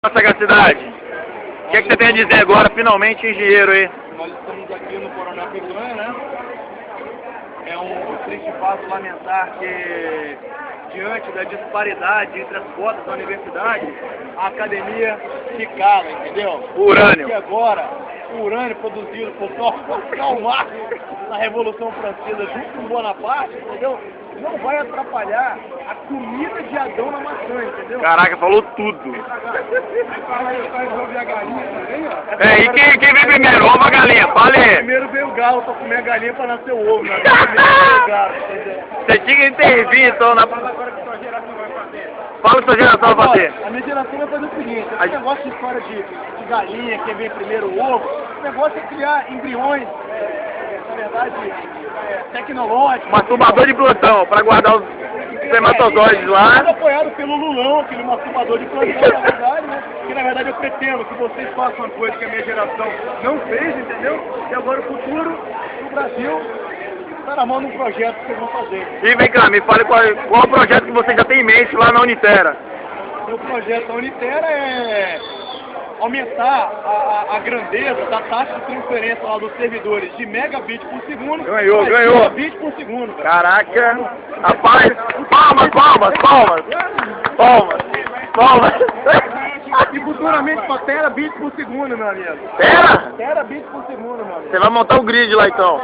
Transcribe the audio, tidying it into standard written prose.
Sagacidade, o que é que você tem a dizer agora, finalmente, engenheiro aí? Nós estamos aqui no Coronel Peguran, né? É um triste fato lamentar que, diante da disparidade entre as cotas da universidade, a academia se cala, entendeu? O urânio. Porque agora, o urânio produzido por Karl Marx na Revolução Francesa junto com Bonaparte, entendeu? Não vai atrapalhar a comida de Adão na maçã, entendeu? Caraca, falou tudo. A galinha também, ó. É, e quem vem primeiro, ovo ou a galinha? Fala aí. Primeiro veio o galo pra comer a galinha pra nascer o ovo, né? Primeiro veio o galo, entendeu? Você tinha que intervir, então, na... Fala agora o que sua geração vai fazer. Fala o que sua geração vai fazer. A minha geração vai fazer o seguinte, esse negócio de história de galinha, quem vem primeiro o ovo, o negócio é criar embriões, na verdade, tecnológicos. Masturbador de plantão, pra guardar os espermatozoides lá. Apoiado pelo Lulão, aquele masturbador de plantão, na verdade, né? Que na verdade eu pretendo que vocês façam uma coisa que a minha geração não fez, entendeu? E agora o futuro do Brasil está na mão de um projeto que vocês vão fazer. E vem cá, me fale qual o projeto que você já tem em mente lá na Unitera. O projeto da Unitera é aumentar a grandeza da taxa de transferência lá dos servidores de megabit por segundo. Ganhou. Megabit por segundo, cara. Caraca, rapaz, palmas. E futuramente para terabit por segundo, meu amigo. Pera? Terabit por segundo, meu amigo. Você vai montar o grid lá então.